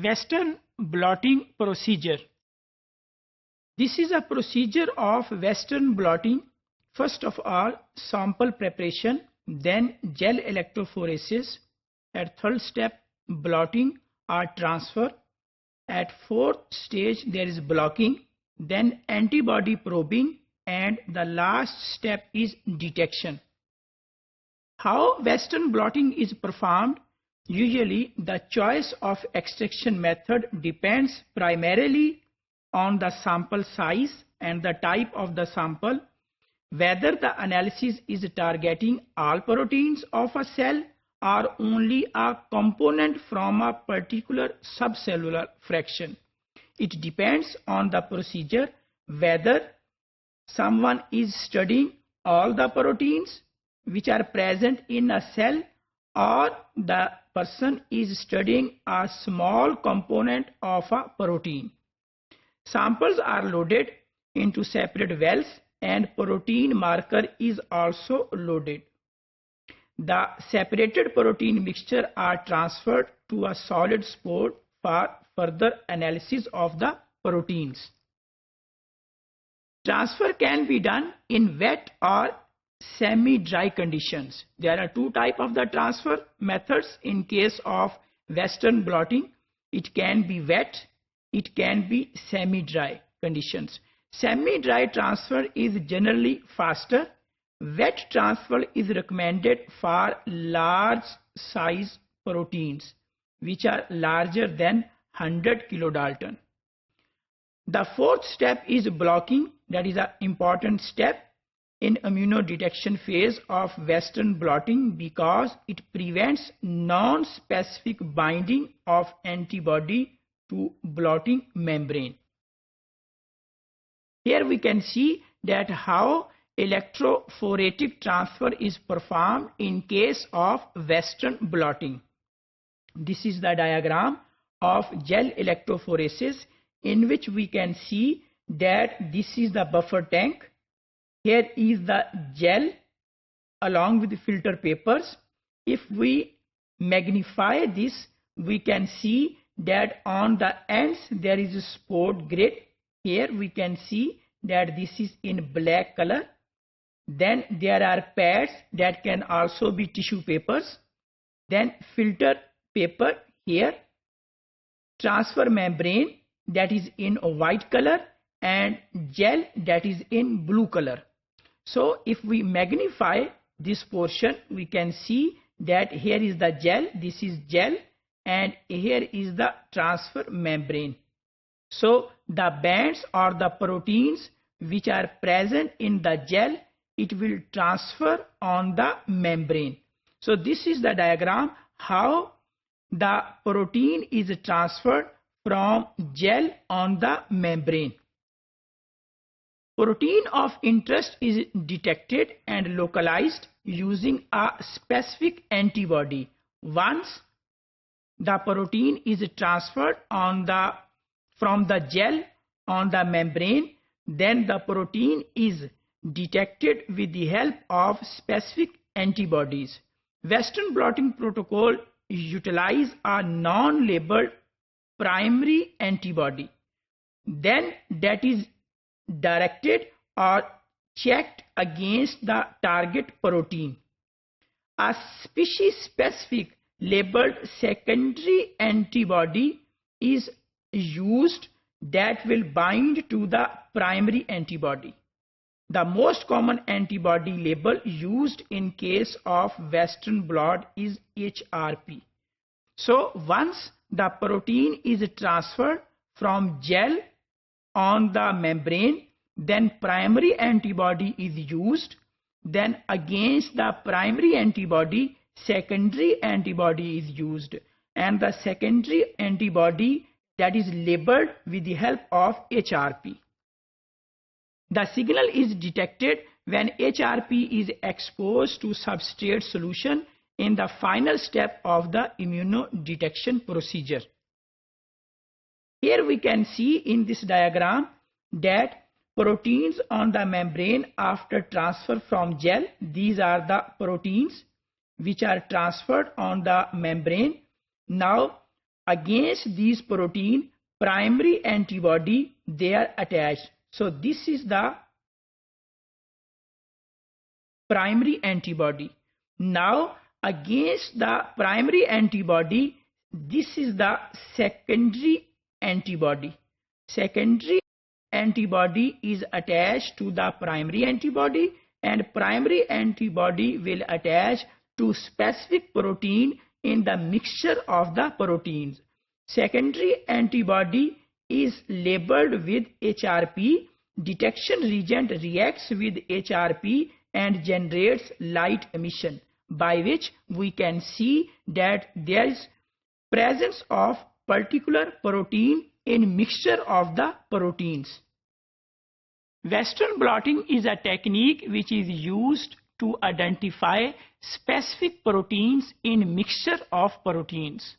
Western blotting procedure. This is a procedure of Western blotting. First of all, sample preparation, then gel electrophoresis. At third step, blotting or transfer. At fourth stage, there is blocking, then antibody probing, and the last step is detection. How Western blotting is performed? Usually, the choice of extraction method depends primarily on the sample size and the type of the sample, whether the analysis is targeting all proteins of a cell or only a component from a particular subcellular fraction. It depends on the procedure whether someone is studying all the proteins which are present in a cell or the person is studying a small component of a protein. Samples are loaded into separate wells and protein marker is also loaded. The separated protein mixture are transferred to a solid spot for further analysis of the proteins. Transfer can be done in wet or semi-dry conditions. There are two types of the transfer methods in case of Western blotting. It can be wet, it can be semi-dry conditions. Semi-dry transfer is generally faster. Wet transfer is recommended for large size proteins which are larger than 100 kilodalton. The fourth step is blocking. That is an important step in immunodetection phase of Western blotting because it prevents non-specific binding of antibody to blotting membrane. Here we can see that how electrophoretic transfer is performed in case of Western blotting. This is the diagram of gel electrophoresis in which we can see that this is the buffer tank. Here is the gel along with the filter papers. If we magnify this, we can see that on the ends there is a spot grid. Here we can see that this is in black color. Then there are pads that can also be tissue papers. Then filter paper here. Transfer membrane that is in a white color and gel that is in blue color. So if we magnify this portion, we can see that here is the gel, this is gel, and here is the transfer membrane. So the bands or the proteins which are present in the gel, it will transfer on the membrane. So this is the diagram how the protein is transferred from gel on the membrane. Protein of interest is detected and localized using a specific antibody. Once the protein is transferred from the gel on the membrane, then the protein is detected with the help of specific antibodies. Western blotting protocol utilize a non-labeled primary antibody. Then that is directed or checked against the target protein. A species-specific labeled secondary antibody is used that will bind to the primary antibody. The most common antibody label used in case of Western blot is HRP. So once the protein is transferred from gel on the membrane, then primary antibody is used. Then against the primary antibody, secondary antibody is used. And the secondary antibody that is labeled with the help of HRP. The signal is detected when HRP is exposed to substrate solution in the final step of the immunodetection procedure. Here we can see in this diagram that proteins on the membrane after transfer from gel, these are the proteins which are transferred on the membrane. Now against these protein, primary antibody they are attached. So this is the primary antibody. Now against the primary antibody, this is the secondary antibody. Secondary antibody is attached to the primary antibody, and primary antibody will attach to specific protein in the mixture of the proteins. Secondary antibody is labeled with HRP. Detection reagent reacts with HRP and generates light emission, by which we can see that there is presence of particular protein in mixture of the proteins. Western blotting is a technique which is used to identify specific proteins in mixture of proteins.